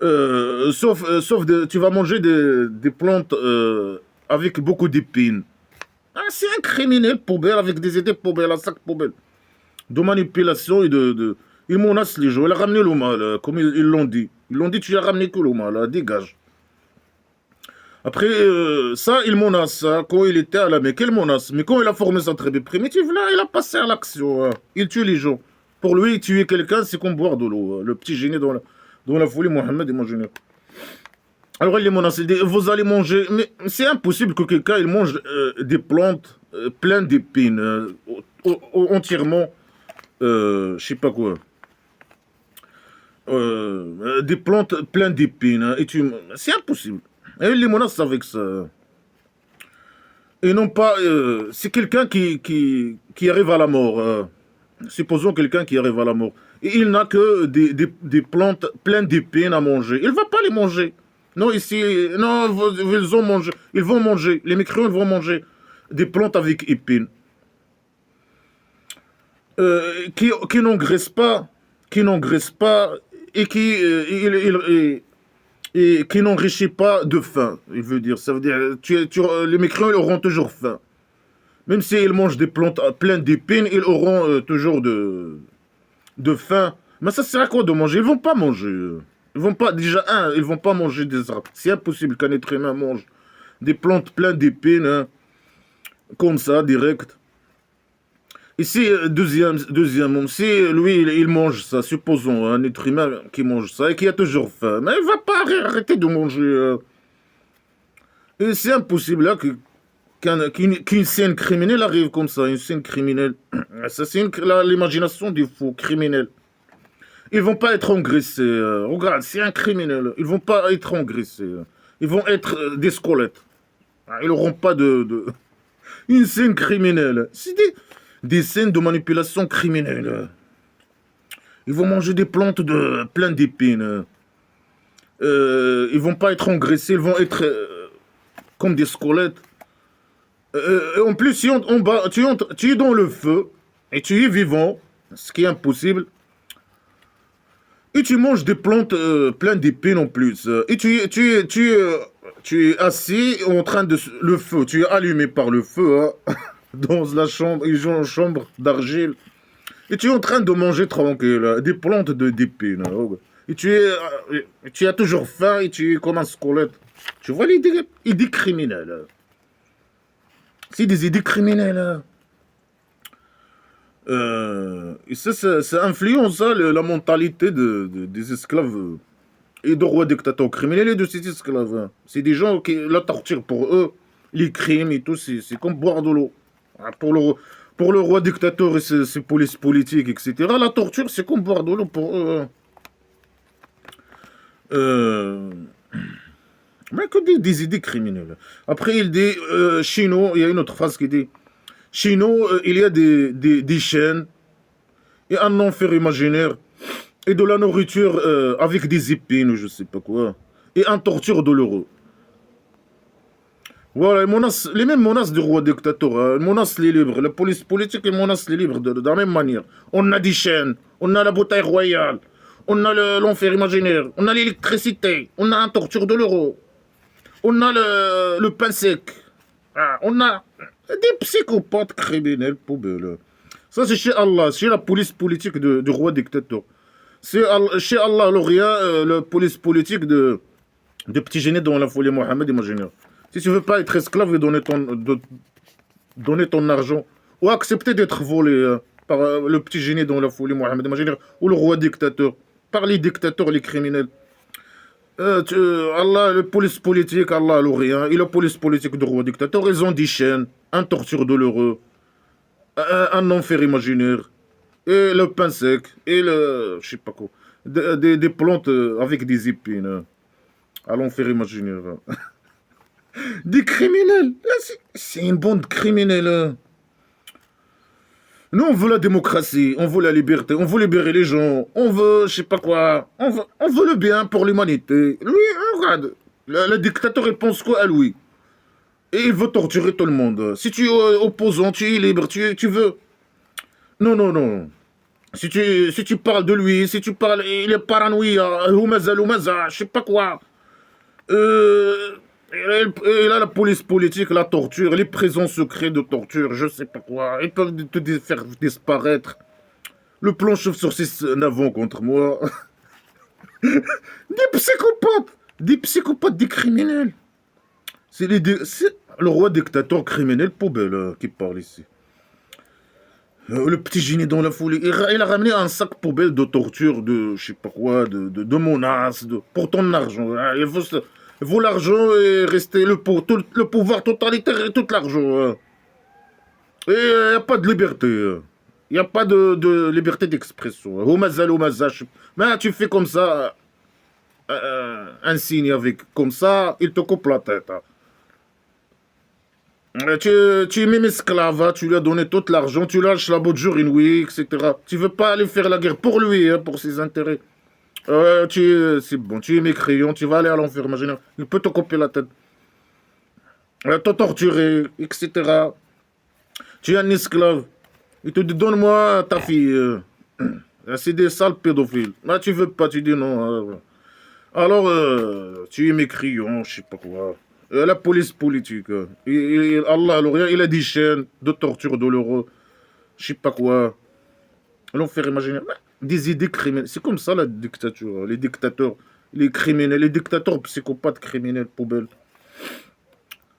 Tu vas manger des plantes avec beaucoup d'épines. C'est un criminel poubelle avec des idées poubelles, un sac poubelle. De manipulation et il menace les gens. Il a ramené le mal, comme ils l'ont dit. Ils l'ont dit, tu as ramené que le mal, dégage. Après, ça, il menace. Quand il était à la Mecque, il menace. Mais quand il a formé sa tribu primitive, là, il a passé à l'action. Il tue les gens. Pour lui, tuer quelqu'un, c'est comme boire de l'eau. Le petit génie dans la folie Mohamed imaginaire. Alors il les menace, il dit, vous allez manger, mais c'est impossible que quelqu'un il mange des plantes pleines d'épines, entièrement, je sais pas quoi, des plantes pleines d'épines, c'est impossible. Et il les menace avec ça. Et non pas, c'est quelqu'un qui arrive à la mort. supposons quelqu'un qui arrive à la mort, et il n'a que des plantes pleines d'épines à manger. Il ne va pas les manger. Non, ici, non, ils ont mangé. Ils vont manger. Les mécréants, ils vont manger des plantes avec épines. Qui n'engraissent pas, et et qui n'enrichit pas de faim. Il veut dire, ça veut dire, les mécréants ils auront toujours faim. Même s'ils mangent des plantes pleines d'épines, ils auront toujours de faim. Mais ça sert à quoi de manger? Ils vont pas manger. Ils vont pas, déjà, ils vont pas manger des arbres. C'est impossible qu'un être humain mange des plantes pleines d'épines, hein, comme ça, direct. Ici, deuxièmement, si lui, il mange ça, supposons un être humain qui mange ça et qui a toujours faim, mais il va pas arrêter de manger. Et c'est impossible là qu'une scène criminelle arrive comme ça, une scène criminelle. Ça, c'est l'imagination du fou criminel. Ils vont pas être engraissés. Regarde, c'est un criminel. Ils vont pas être engraissés. Ils vont être des squelettes. Ils n'auront pas une scène criminelle. C'est des scènes de manipulation criminelle. Ils vont manger des plantes pleines d'épines. Ils vont pas être engraissés. Ils vont être comme des squelettes. En plus, si tu es dans le feu et tu es vivant, ce qui est impossible, et tu manges des plantes pleines d'épines en plus, et tu es assis en train de... Le feu, tu es allumé par le feu, hein, dans la chambre, une chambre d'argile, et tu es en train de manger tranquille, des plantes d'épines. Et tu as toujours faim et tu es comme un squelette. Tu vois l'idée criminelle. C'est des idées criminelles. Et ça influence la mentalité des esclaves et de rois dictateurs criminels et de ces esclaves. C'est des gens qui, la torture pour eux, les crimes et tout, c'est comme boire de l'eau. Pour le roi dictateur et ses polices politiques, etc., la torture, c'est comme boire de l'eau pour eux. Mais que des idées criminelles. Après, il dit, chez nous, il y a une autre phrase qui dit, chez nous, il y a des chaînes et un enfer imaginaire et de la nourriture avec des épines ou je sais pas quoi et un torture douloureux. Voilà, les mêmes menaces du roi dictateur, hein, menace les libres, la police politique elle menace les libres de la même manière. On a des chaînes, on a la bouteille royale, on a l'enfer imaginaire, on a l'électricité, on a un torture douloureux, on a le pain sec, on a des psychopathes criminels poubelles. Ça c'est chez Allah, chez la police politique du roi dictateur. C'est chez Allah, la police politique de petits génies dans la folie Mohammed imaginaire. Si tu veux pas être esclave et donner ton argent, ou accepter d'être volé par le petit génie dans la folie Mohammed imaginaire, ou le roi dictateur, par les dictateurs, les criminels. Allah, le police politique, Allah l'Orient, et la police politique du roi dictateur, ils ont des chaînes, un torture douloureux, un enfer imaginaire, et le pain sec, et je sais pas quoi, des plantes avec des épines, à l'enfer imaginaire. Des criminels. C'est une bande criminelle. Nous, on veut la démocratie, on veut la liberté, on veut libérer les gens, on veut, je sais pas quoi, on veut le bien pour l'humanité. Lui, regarde, le dictateur, il pense quoi à lui? Et il veut torturer tout le monde. Si tu es opposant, tu es libre, tu veux... Non, non, non. Si tu parles de lui, si tu parles... Il est paranoïa, je sais pas quoi. Et là, la police politique, la torture, les prisons secrètes de torture, je sais pas quoi. Ils peuvent te faire disparaître. Le plan chauve-sur-six n'avons contre moi. Des psychopathes, des criminels. C'est le roi dictateur criminel poubelle qui parle ici. Le petit génie dans la foulée. Il a ramené un sac poubelle de torture, de je sais pas quoi, de menaces, pour ton argent. Il vaut l'argent et rester le pouvoir totalitaire et tout l'argent. Et il n'y a pas de liberté. Il n'y a pas de liberté d'expression. Mais tu fais comme ça, un signe avec comme ça, il te coupe la tête. Tu es même esclave, hein, tu lui as donné tout l'argent, tu lâches la bout de jour inouïe, etc. Tu veux pas aller faire la guerre pour lui, hein, pour ses intérêts. C'est bon, tu es mécréant, tu vas aller à l'enfer imaginaire. Il peut te couper la tête, te torturer, etc. Tu es un esclave. Il te dit, donne-moi ta fille. C'est des sales pédophiles. Là, tu veux pas, tu dis non. Alors, tu es mécréant, je sais pas quoi. La police politique. Allah, alors, il a des chaînes de torture douloureux. Je sais pas quoi. L'enfer imaginaire. Des idées criminelles. C'est comme ça la dictature. Les dictateurs, les criminels, les dictateurs psychopathes criminels, poubelles.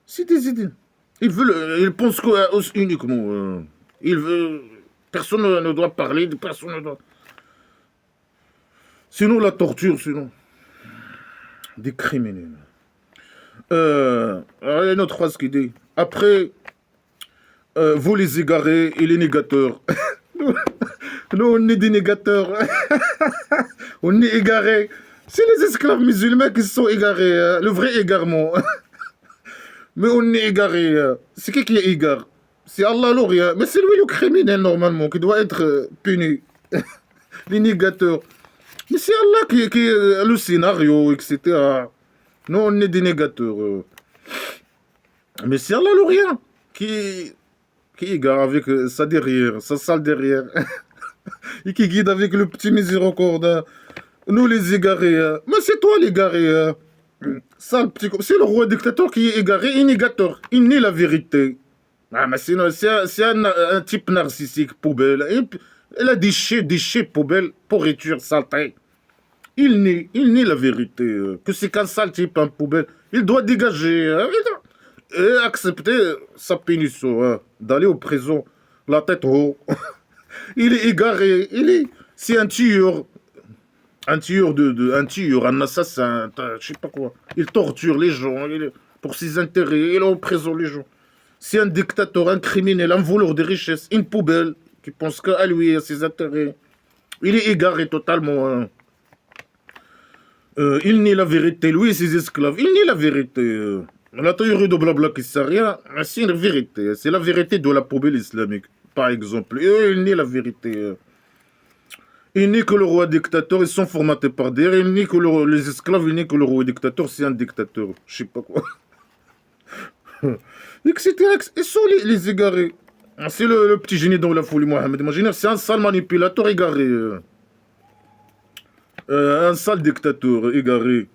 C'est des idées. Ils pensent uniquement. Personne ne doit parler, personne ne doit. Sinon, la torture, sinon. Des criminels. Il y a une autre phrase qui dit après, vous les égarés et les négateurs. Nous, on est des négateurs. On est égarés. C'est les esclaves musulmans qui sont égarés. Hein. Le vrai égarement. Mais on est égarés. Hein. C'est qui est égare? C'est Allah l'Orient. Mais c'est lui le criminel, normalement, qui doit être puni. Les négateurs. Mais c'est Allah qui est le scénario, etc. Nous, on est des négateurs. Mais c'est Allah l'Orient qui égare avec sa derrière, sa sale derrière. Et qui guide avec le petit miséricorde. Nous, les égarés. Mais c'est toi, l'égaré. Sale petit... C'est le roi dictateur qui est égaré et négateur. Il nie la vérité. Ah, mais c'est un type narcissique, poubelle. Il a déchet, poubelle, pourriture, saleté. Il nie la vérité. Que c'est qu'un sale type, un poubelle. Il doit dégager. Et accepter sa pénition. D'aller au prison, la tête haute. Il est égaré. C'est un tueur. Un tueur, un assassin, je sais pas quoi. Il torture les gens pour ses intérêts. Il est en prison les gens. C'est un dictateur, un criminel, un voleur de richesse, une poubelle qui pense qu'à lui et à ses intérêts. Il est égaré totalement. Hein. Il nie la vérité, lui et ses esclaves. Il nie la vérité. La théorie de blabla qui ne sert à rien, c'est une vérité. C'est la vérité de la poubelle islamique, par exemple. Il nie la vérité. Il nie que le roi dictateur, ils sont formatés par derrière. Il nie que les esclaves, il nie que le roi dictateur, c'est un dictateur. Je sais pas quoi. Etc. Ils sont les égarés. C'est le petit génie dans la folie, Mohamed. Imaginez, c'est un sale manipulateur égaré. Un sale dictateur égaré.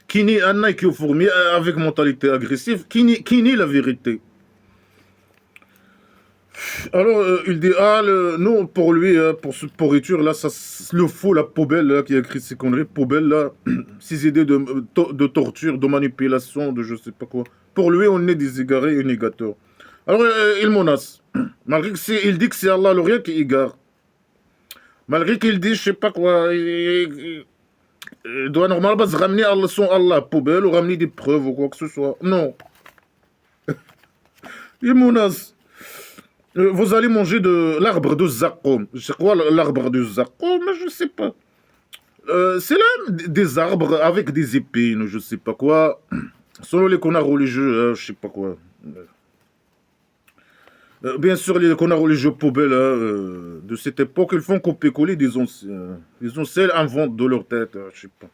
Qui nie un Nike au fourmi avec mentalité agressive. Qui nie la vérité. Alors, il dit, non, pour lui, pour cette pourriture, là, ça, le faux, la poubelle, là, qui a écrit ces conneries, poubelle, là, ces idées de torture, de manipulation, de je sais pas quoi. Pour lui, on est des égarés et négateurs. Alors, il menace. Malgré qu'il dit que c'est Allah l'Orient qui égare. Malgré qu'il dit, je sais pas quoi, il doit normalement se ramener à son Allah poubelle ou ramener des preuves ou quoi que ce soit. Non. Il menace. Vous allez manger de l'arbre de Zaqqum. C'est quoi l'arbre de Zaqqum? Je sais pas. C'est là des arbres avec des épines, je sais pas quoi. Selon les connards religieux, je sais pas quoi. Bien sûr, les connards religieux poubelles de cette époque, ils font copier-coller des anciens. Les anciens inventent de leur tête, je sais pas.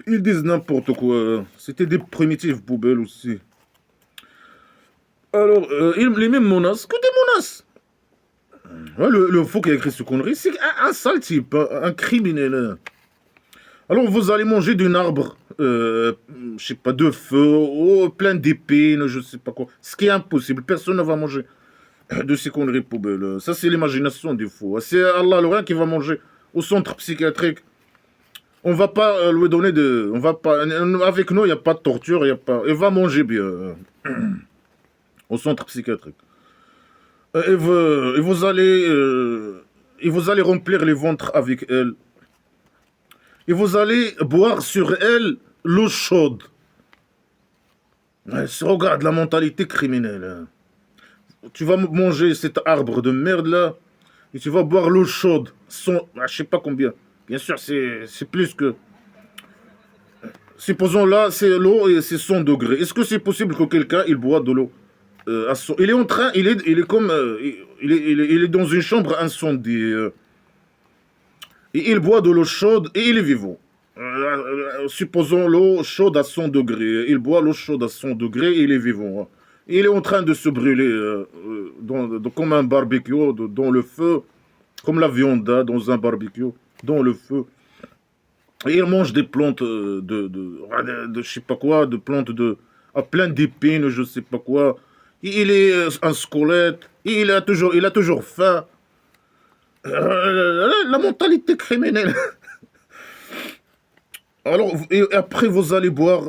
Ils disent n'importe quoi. C'était des primitifs poubelles aussi. Alors, les mêmes menaces, que des menaces. Ouais, le faux qui a écrit ce connerie, c'est un sale type, un criminel. Alors, vous allez manger d'un arbre, je sais pas, de feu, plein d'épines, je sais pas quoi. Ce qui est impossible, personne ne va manger de ces conneries poubelles. Ça, c'est l'imagination des faux. C'est Allah l'Orient qui va manger au centre psychiatrique. On va pas lui donner de... On va pas... Avec nous, il n'y a pas de torture, il y a pas... Il va manger bien. Au centre psychiatrique. Et vous allez remplir les ventres avec elle. Et vous allez boire sur elle l'eau chaude. Regarde la mentalité criminelle. Hein. Tu vas manger cet arbre de merde là, et tu vas boire l'eau chaude. Je sais pas combien. Bien sûr, c'est plus que... Supposons là, c'est l'eau et c'est 100 degrés. Est-ce que c'est possible que quelqu'un, il boit de l'eau il est en train, il est comme, il est dans une chambre incendie. Et il boit de l'eau chaude et il est vivant. Supposons l'eau chaude à 100 degrés. Il boit l'eau chaude à 100 degrés et il est vivant. Il est en train de se brûler comme un barbecue dans le feu, comme la viande dans un barbecue, dans le feu. Et il mange des plantes je sais pas quoi, de plantes à plein d'épines, je sais pas quoi. Et il est un squelette, et il a toujours faim. La mentalité criminelle. Alors, et après, vous allez boire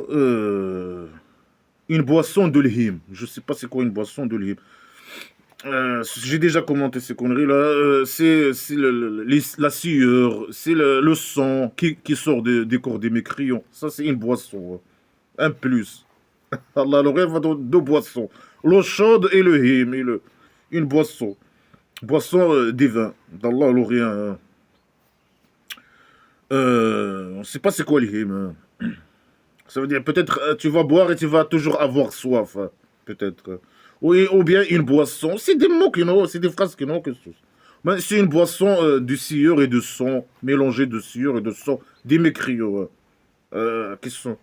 une boisson de l'hym. Je sais pas c'est quoi une boisson de l'hym. J'ai déjà commenté ces conneries là. C'est la sueur, c'est le sang qui sort des corps des mécréants. Ça, c'est une boisson. Un plus. Allah, le rêve va dans deux boissons. L'eau chaude et le hym. Une boisson. Boisson divin. D'Allah, le rien. On ne sait pas c'est quoi le hym. Ça veut dire peut-être tu vas boire et tu vas toujours avoir soif. Peut-être. Oui, ou bien une boisson. C'est des mots qui n'ont, c'est des phrases qui n'ont que ça. Mais c'est une boisson du sueur et de sang, mélangé de sueur et de sang, des mécréants. Qui sont.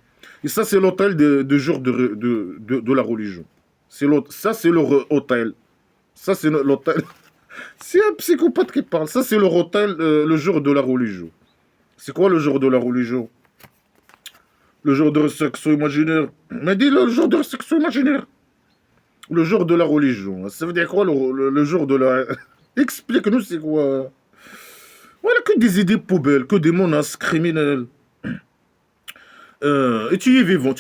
Et ça, c'est l'hôtel de jour de la religion. Ça, c'est leur hôtel. Ça, c'est l'hôtel. C'est un psychopathe qui parle. Ça, c'est leur hôtel le jour de la religion. C'est quoi le jour de la religion? Le jour de résurrection imaginaire. Mais dis le jour de résurrection imaginaire. Le jour de la religion. Ça veut dire quoi le jour de la... Explique-nous c'est quoi. Voilà que des idées poubelles, que des menaces criminelles. Et tu y es vivant,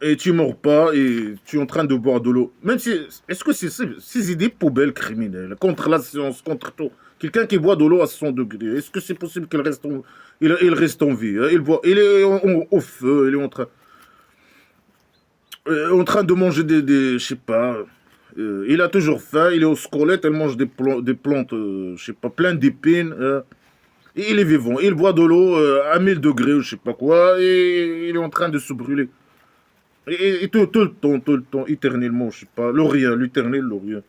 et tu ne mords pas, et tu es en train de boire de l'eau. Même si, est-ce que c'est ces idées poubelles criminelles, contre la science, contre tout, quelqu'un qui boit de l'eau à 100 degrés, est-ce que c'est possible qu'il reste il reste en vie, hein? Il est au feu, il est en train de manger je sais pas, il a toujours faim, il est au squelette, il mange des plantes, je sais pas, plein d'épines, et il est vivant, il boit de l'eau à 1000 degrés, ou je sais pas quoi, et il est en train de se brûler. Et tout le temps, éternellement, je sais pas, l'orient, l'éternel, l'orient.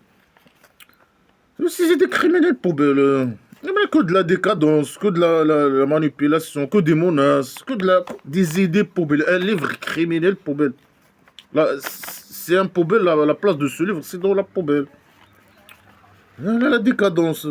C'est des criminels poubelles. Mais que de la décadence, que de la manipulation, que des menaces, des idées poubelles. Un livre criminel poubelle. Là, c'est un poubelle, la place de ce livre, c'est dans la poubelle. La décadence.